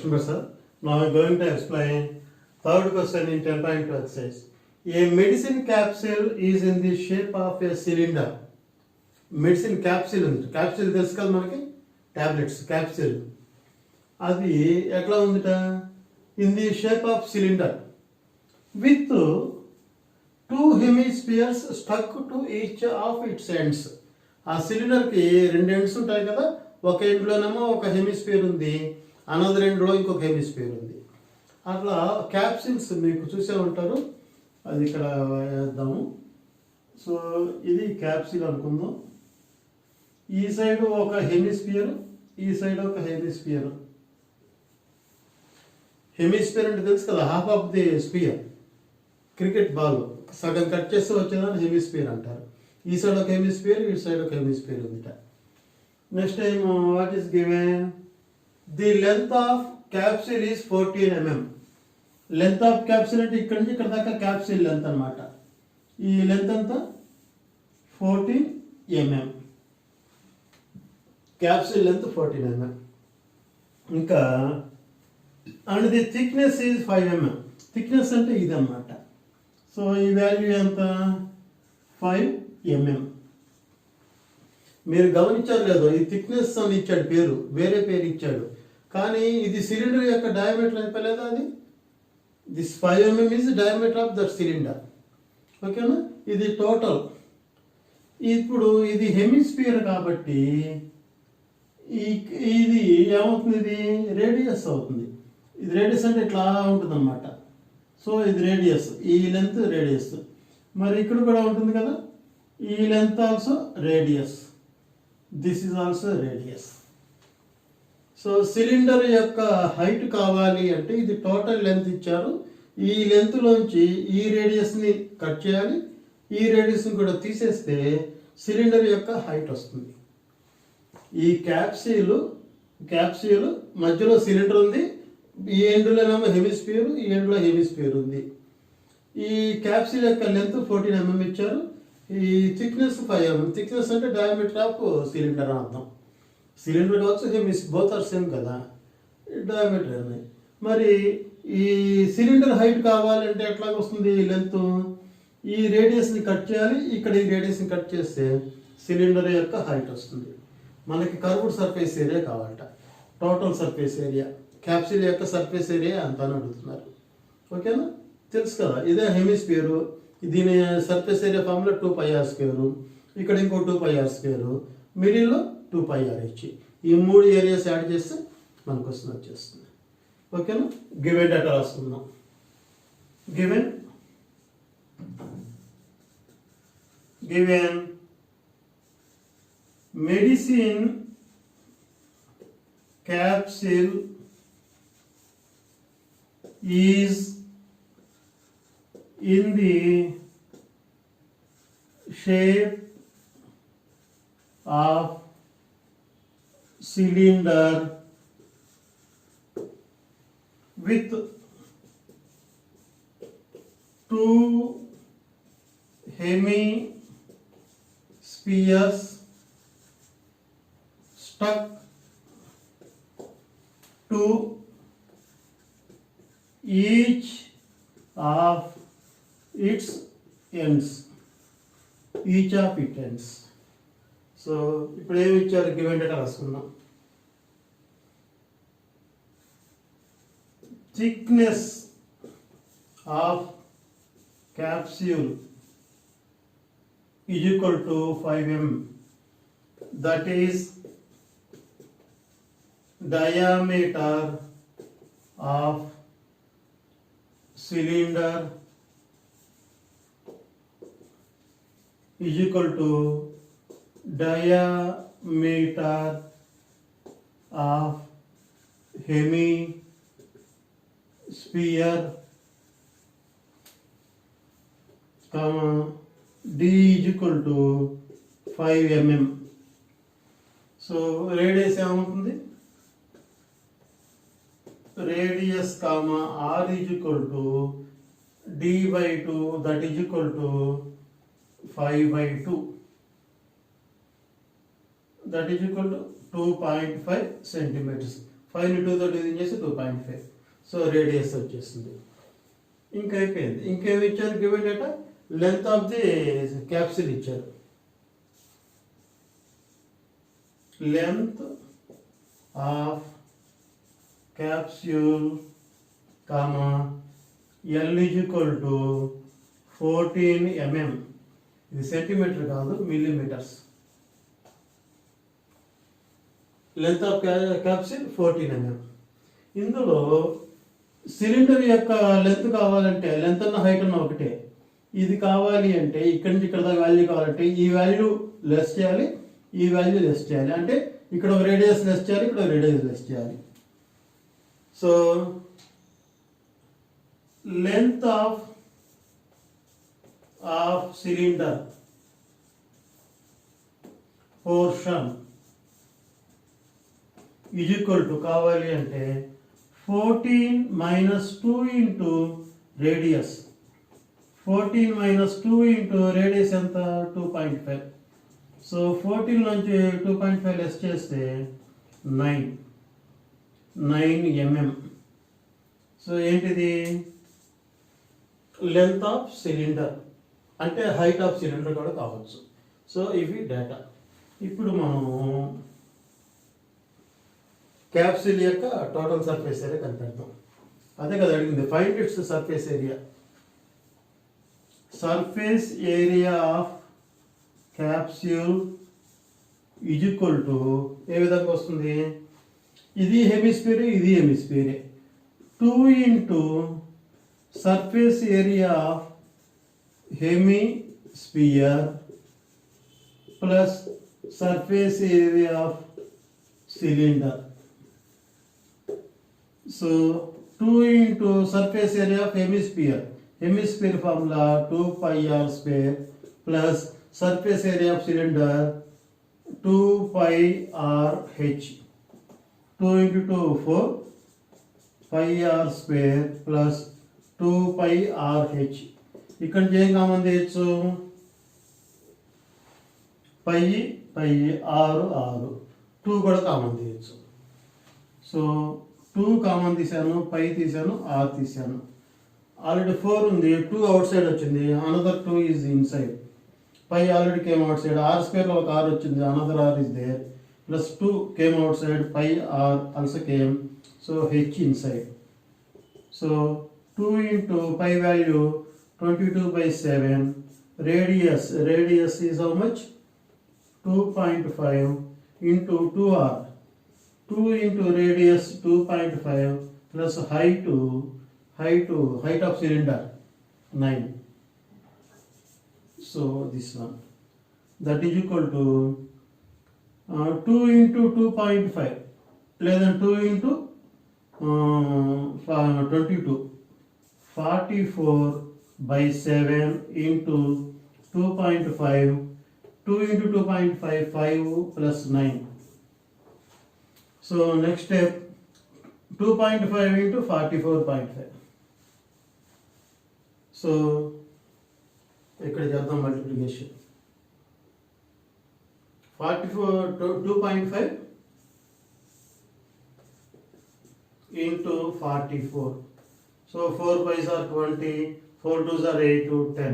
Krishna Prasad. Now I am going to explain third question in 10.2 exercise. A medicine capsule is in the shape of a cylinder. Medicine capsule ఉంది. Capsule తెలుసు కదా మనకి, tablets capsule. అది ఎట్లా ఉందిట? In the shape of cylinder with two hemispheres stuck to each of it's ends. ఆ సిలిండర్కి రెండు ends ఉంటాయి కదా, ఒక ఎండ్లోనేమో ఒక హెమిస్పియర్ ఉంది, అనదర్ ఎండ్లో ఇంకొక హెమిస్పియర్ ఉంది. అట్లా క్యాప్సిల్స్ మీకు చూసే ఉంటారు. అది ఇక్కడ వేద్దాము. సో ఇది క్యాప్సిల్ అనుకుందాం. ఈ సైడ్ ఒక హెమిస్పియర్, ఈ సైడ్ ఒక హెమిస్పియర్. హెమిస్పియర్ అంటే తెలుసు కదా, half of the spear. Cricket ball సగం కట్ చేస్తే వచ్చేదాన్ని హెమిస్పియర్ అంటారు. ఈ సైడ్ ఒక హెమిస్పియర్, ఈ సైడ్ ఒక హెమిస్పియర్ ఉందిట. Next time what is given? The length of capsule is 14 mm. Length of capsule అంటే ఇక్కడ నుంచి ఇక్కడ దాకా క్యాప్సిల్ లెంత్ అనమాట. ఈ లెంత్ అంతా 14 mm. Capsule length 14 mm. ఇంకా and the thickness is 5 mm. Thickness అంటే ఇది అన్నమాట. సో ఈ వాల్యూ ఎంత? 5 mm. మీరు గమనించారు లేదో, ఈ థిక్నెస్ అని ఇచ్చాడు పేరు, వేరే పేరు ఇచ్చాడు, కానీ ఇది సిలిండర్ యొక్క డయామీటర్ అయిపోలేదా? అది this 5 mm is diameter of that cylinder. ఓకేనా? ఇది టోటల్. ఇప్పుడు ఇది హెమిస్పియర్ కాబట్టి ఇది ఏమవుతుంది? ఇది రేడియస్ అవుతుంది. ఇది రేడియస్ అంటే ఇట్లా ఉంటుంది అనమాట. సో ఇది రేడియస్, ఈ లెంత్ రేడియస్. మరి ఇక్కడ కూడా ఉంటుంది కదా, ఈ length also radius, this is also radius. So cylinder యొక్క హైట్ కావాలి అంటే ఇది టోటల్ లెంత్ ఇచ్చారు. ఈ లెంత్లోంచి ఈ రేడియస్ని కట్ చేయాలి, ఈ రేడియస్ని కూడా తీసేస్తే సిలిండర్ యొక్క హైట్ వస్తుంది. ఈ క్యాప్సూల్ మధ్యలో సిలిండర్ ఉంది, ఈ ఎండ్లోనేమో హెమిస్పియర్, ఈ ఎండ్లో హెమిస్పియర్ ఉంది. ఈ క్యాప్సూల్ యొక్క లెంత్ 14 mm ఇచ్చారు. ఈ థిక్నెస్ 5 mm. థిక్నెస్ అంటే డయామీటర్ ఆఫ్ సిలిండర్ అని అర్థం. సిలిండర్ కావచ్చు, బోత్ ఆర్ సేమ్ కదా, డయామీటర్ అనేది. మరి ఈ సిలిండర్ హైట్ కావాలంటే ఎట్లా వస్తుంది? ఈ లెంత్, ఈ రేడియస్ని కట్ చేయాలి, ఇక్కడ ఈ రేడియస్ని కట్ చేస్తే సిలిండర్ యొక్క హైట్ వస్తుంది. మనకి కర్వ్డ్ సర్ఫేస్ ఏరియా కావాలట, టోటల్ సర్ఫేస్ ఏరియా. క్యాప్సూల్ యొక్క సర్ఫేస్ ఏరియా అంతా అని అడుగుతున్నారు. ఓకేనా? తెలుసు కదా, ఇదే హెమిస్పియర్, దీని సర్ఫేస్ ఏరియా ఫార్ములా 2πr². ఇక్కడ ఇంకో 2πr², మిడిల్లో 2πrh. ఈ 3 ఏరియాస్ యాడ్ చేస్తే మనకు వచ్చేస్తుంది. ఓకేనా? గివెన్ డేటా రాసుకుందాం. Given medicine capsule is in the shape of cylinder with two hemispheres stuck to each of its ends. So ఇప్పుడు ఏమి ఇచ్చారు? గివెన్ డేటా రాసుకుందాం. Thickness of capsule is equal to 5 mm. That is diameter of cylinder is equal to diameter of hemisphere, D is equal to 5 mm. So radius ఏమవుతుంది? Radius r is equal to d/2, that is equal to 5/2. that is equal to 2.5 centimeters. 5ని 2 తో division చేసి 2.5. So radius వచ్చేసింది. ఇంకా అయిపోయింది. ఇంకేమి ఇచ్చారు given data? Length of the capsule ఇచ్చారు. Length of capsule comma L is equal to 14 mm. ఇది సెంటీమీటర్ కాదు, millimetres. Length of capsule 14 mm. ఇందులో సిలిండర్ యొక్క లెంత్ కావాలంటే లెంత్ అన్న హైట్ అన్న ఒకటే. ఇది కావాలి అంటే ఇక్కడి నుంచి ఇక్కడ దాకా వాల్యూ కావాలంటే ఈ వాల్యూ లెస్ చేయాలి, ఈ వాల్యూ లెస్ చేయాలి. అంటే ఇక్కడ ఒక రేడియస్ లెస్ చేయాలి, ఇక్కడ ఒక రేడియస్ లెస్ చేయాలి. So length of cylinder portion is equal to కావాలి అంటే 14 minus 2 into radius. 14 minus 2 into radius ఎంత? 2.5. సో 14 నుంచి 2.5 లెస్ చేస్తే 9 mm. సో ఏంటిది? లెంత్ ఆఫ్ సిలిండర్ అంటే హైట్ ఆఫ్ సిలిండర్ కూడా కావచ్చు. సో ఇవి డేటా. ఇప్పుడు మనము క్యాప్సిల్ యొక్క టోటల్ సర్ఫేస్ ఏరియా కనిపెడతాం. అదే కదా అడిగింది, find its surface area. Surface area of capsule is equal to ఏ విధంగా వస్తుంది? ఇది హెమిస్ఫియర్, ఇది hemisphere. 2 into surface area of hemisphere plus surface area of cylinder. So 2 into surface area of hemisphere. Hemisphere formula 2 pi r square plus surface area of cylinder 2 pi r h. 2 into 2 4 pi r square plus 2 pi r h. ఇక్కడ ఏం common తీయచ్చు? పై 6 2 కూడా common తీయచ్చు. So 2 common తీసాను, పై తీసాను, r తీసాను. Already 4 ఉంది, 2 outside వచ్చింది, another 2 is inside. Pi already came outside, r స్క్వేర్లో ఒక r వచ్చింది, another r is there, plus 2 came outside, pi r also came. So h inside. So 2 into pi value 22/7. Radius is how much? 2.5 into 2r. 2 into radius 2.5 plus height of cylinder 9. So this one, that is equal to 2 into 2.5 less than 2 into 22. 44/7 into 2.5. 2 into 2.5 5 plus 9. So next step 2.5 into 44.5. So ఇక్కడ చేద్దాం multiplication. 2.5 into 44. So 4 5s are 20, 4 2s are 8 to 10.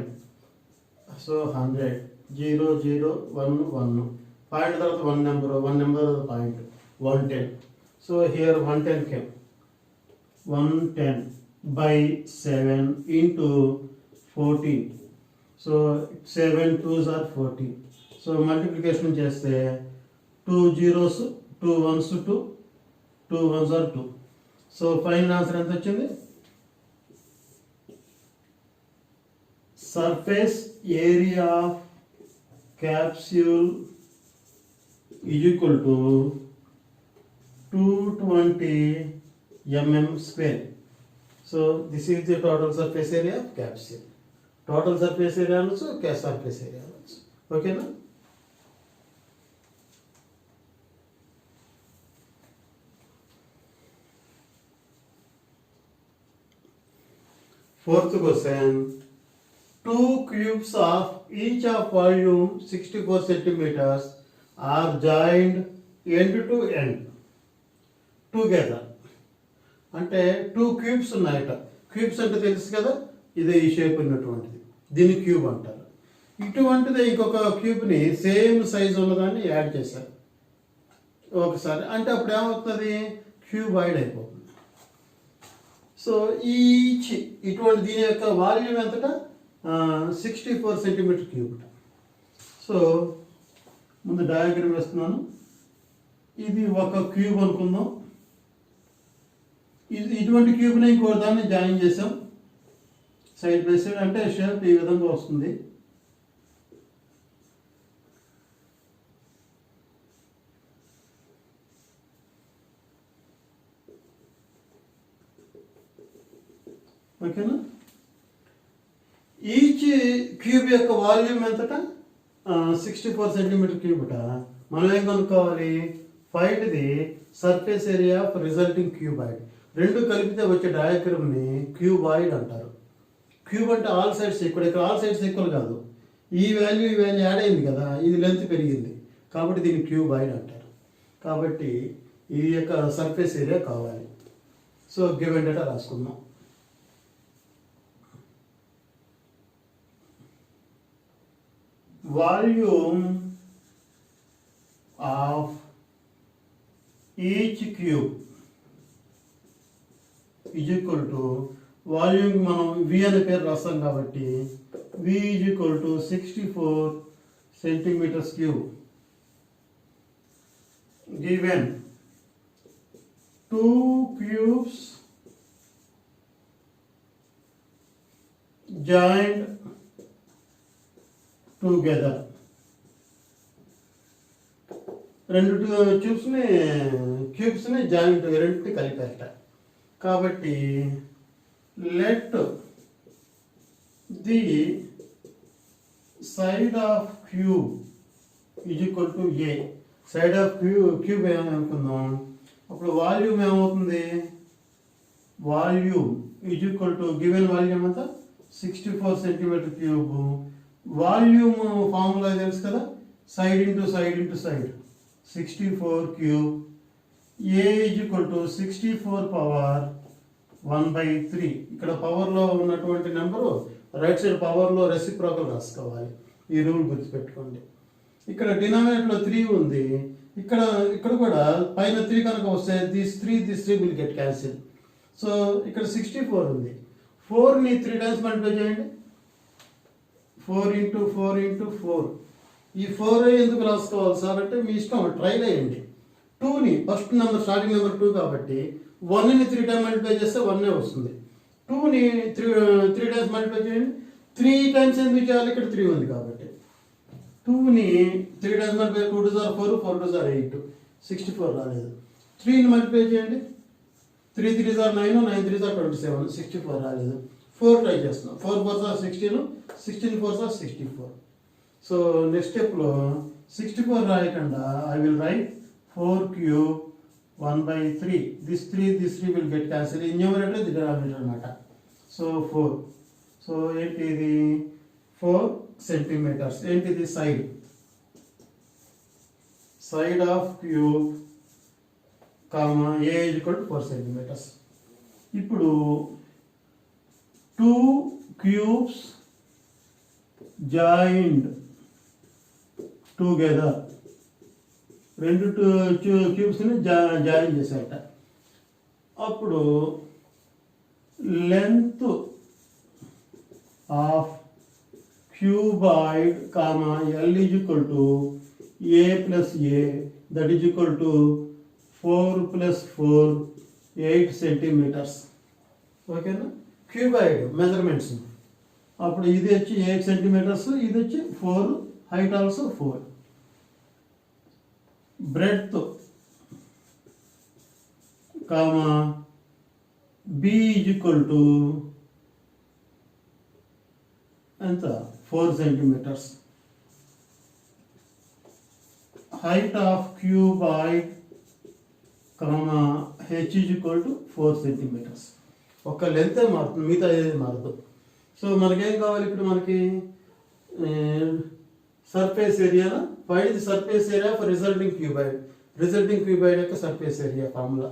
So 100. 0 0 1 1. Point తర్వాత 1 number point 110. So here 110 came. 110/7 into 14. So 7 2s are 14. So multiplication చేస్తే 2 zeros 2 1s 2, 2 1s are 2. So final answer ఎంత వచ్చింది? Surface area of capsule is equal to 220 mm square. So this is the total surface area of capsule. Total surface area also, surface area also. Okay na? Fourth question. 2 cubes of each of volume 64 centimeters are joined end to end. Together. అంటే 2 cubes ఉన్నాయట. Cubes అంటే తెలుసు కదా, ఇదే ఈ shape ఉన్నటువంటిది, దీన్ని cube అంటారు. ఇటువంటిది ఇంకొక క్యూబ్ని సేమ్ సైజు ఉన్నదాన్ని యాడ్ చేశారు ఒకసారి, అంటే అప్పుడు ఏమవుతుంది, క్యూబాయిడ్ అయిపోతుంది. సో ఇటువంటి దీని యొక్క వాల్యూమ్ ఎంతట 64 సెంటీమీటర్ క్యూబ్. సో ముందు డయాగ్రామ్ వేస్తున్నాను. ఇది ఒక క్యూబ్ అనుకుందాం. ఇటువంటి క్యూబ్ని ఇంకో దాన్ని జాయిన్ చేసాం సైడ్ బై సైడ్, అంటే షేప్ ఈ విధంగా వస్తుంది. ఓకేనా. ఈచ్ క్యూబ్ యొక్క వాల్యూమ్ ఎంతట 64 సెంటీమీటర్ క్యూబ్. మనం ఏం కనుక్కోవాలి, find the surface area of resulting cuboid. రెండు కలిపితే వచ్చే డయాగ్రామ్ని క్యూబాయిడ్ అంటారు. క్యూబ్ అంటే ఆల్ సైడ్స్ ఈక్వల్, ఇక్కడ ఆల్ సైడ్స్ ఈక్వల్ కాదు, ఈ వాల్యూ యాడ్ అయింది కదా, ఇది లెంత్ పెరిగింది కాబట్టి దీన్ని క్యూబాయిడ్ అంటారు. కాబట్టి ఈ యొక్క సర్ఫేస్ ఏరియా కావాలి. సో గివెన్ డేటా రాసుకుందాం. Volume of each cube is equal to volume మనం V అనే పేరు రాస్తాం కాబట్టి V is equal to 64 centimetres cube. Given 2 cubes joined together. రెండు క్యూబ్స్ని జాయింట్ రెండింటిని కలిపారట. కాబట్టి let the side of cube is equal to a. Side of cube ఏమనుకుందాం, అప్పుడు వాల్యూమ్ ఏమవుతుంది, volume is equal to given volume అంతా 64 సెంటీమీటర్ క్యూబ్. వాల్యూమ్ ఫార్ములా తెలుసు కదా, side into side into side 64 క్యూబ్. A is equal to 64 power 1/3. ఇక్కడ పవర్లో ఉన్నటువంటి నెంబరు రైట్ సైడ్ పవర్లో రెసిప్రోకల్ రాసుకోవాలి. ఈ రూల్ గుర్తుపెట్టుకోండి. ఇక్కడ డినామినేటర్లో 3 ఉంది, ఇక్కడ కూడా పైన 3 కనుక వస్తే this 3 will get cancel. So ఇక్కడ 64 ఉంది, 4ని 3 టైమ్స్ మల్టిప్లై చేయండి. 4 into 4 into 4. ఈ 4 ఎందుకు రాసుకోవాలి సార్ అంటే మీ ఇష్టం, ట్రైల్ అయ్యండి. 2ని ఫస్ట్ నెంబర్ స్టార్టింగ్ నెంబర్ 2 కాబట్టి 1ని 3 టైమ్స్ మల్టిప్లై చేస్తే 1 వస్తుంది. 2ని 3 టైమ్స్ మల్టిప్లై చేయండి. 3 టైమ్స్ ఎందుకు చేయాలి, ఇక్కడ 3 ఉంది కాబట్టి 2ని 3 టైమ్స్ మల్టిప్లై 2 2 4 4 2 8 64 రాలేదు. 3ని మల్టిప్లై చేయండి. 3 3 9 9 3 27 64 రాలేదు. 4 ట్రై చేస్తున్నాం. 4 4 16 16 4 64. సో నెక్స్ట్ స్టెప్లో 64 రాయకుండా I will write 4 cube 1/3. This 3 will get cancel. ఈ న్యూమరేటర్ ఇది డినామినేటర్ అనమాట. సో 4. సో ఏంటి ఇది 4 సెంటీమీటర్స్. ఏంటిది side of cube comma A is equal to 4 centimetres. ఇప్పుడు 2 cubes joined together. రెండు క్యూబ్స్ని జాయిన్ చేశారట. అప్పుడు length of cuboid comma L is equal to A plus A, that is equal to 4 + 4 8 centimetres. ఓకేనా. Cuboid measurements అప్పుడు ఇది వచ్చి 8 centimetres, ఇది వచ్చి 4, height also 4. Breadth comma B is equal to ఎంత 4 centimetres. Height of cuboid comma H is equal to 4 centimetres. ఒక length మారుతుంది, మిగతా ఏది మారదు. సో మనకేం కావాలి ఇప్పుడు, మనకి surface area. Find the surface area for resulting cuboid. Resulting cuboid యొక్క సర్ఫేస్ ఏరియా ఫార్ములా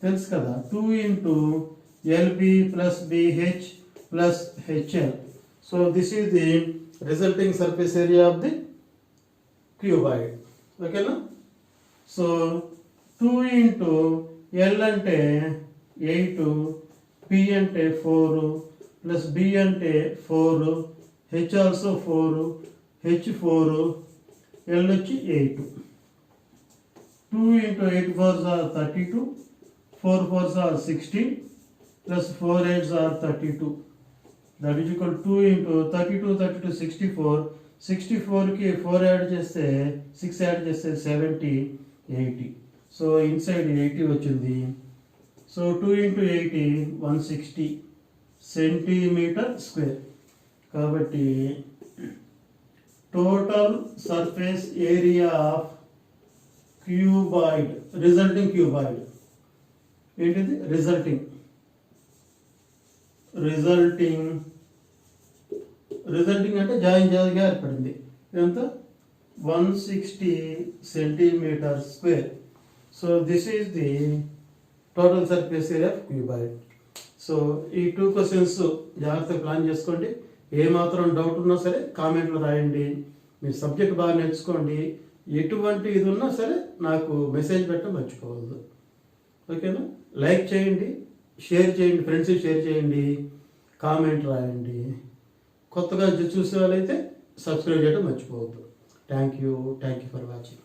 తెలుసు కదా, 2 into LB plus BH plus HL. So this is the resulting surface area of the cuboid. ఓకేనా. So 2 into L అంటే 8, P అంటే 4 plus B అంటే 4, H also 4, H 4, L వచ్చి 8. 2 into 8 4s are 32, 4 4s are 16 plus 4 8s are 32. That is equal to 2 into 32 32 64. 64కి 4 add చేస్తే 6 add చేస్తే 70 80. So inside 80 వచ్చింది. So 2 into 80 160 centimetre square. కాబట్టి total surface area of cuboid, resulting cuboid ఏంటిది, resulting అంటే జాయిగా ఏర్పడింది. ఇదంతా 160 centimetre square. So this is the total surface area of cuboid. So ఈ 2 క్వశ్చన్స్ జాగ్రత్తగా ప్లాన్ చేసుకోండి. ఏమాత్రం డౌట్ ఉన్నా సరే కామెంట్లో రాయండి. మీ సబ్జెక్ట్ బాగా నేర్చుకోండి. ఎటువంటి ఇది ఉన్నా సరే నాకు మెసేజ్ పెట్టడం మర్చిపోవద్దు. ఓకేనా. లైక్ చేయండి, షేర్ చేయండి, ఫ్రెండ్స్కి షేర్ చేయండి, కామెంట్ రాయండి. కొత్తగా చూసే వాళ్ళైతే సబ్స్క్రైబ్ చేయడం మర్చిపోవద్దు. Thank you for watching.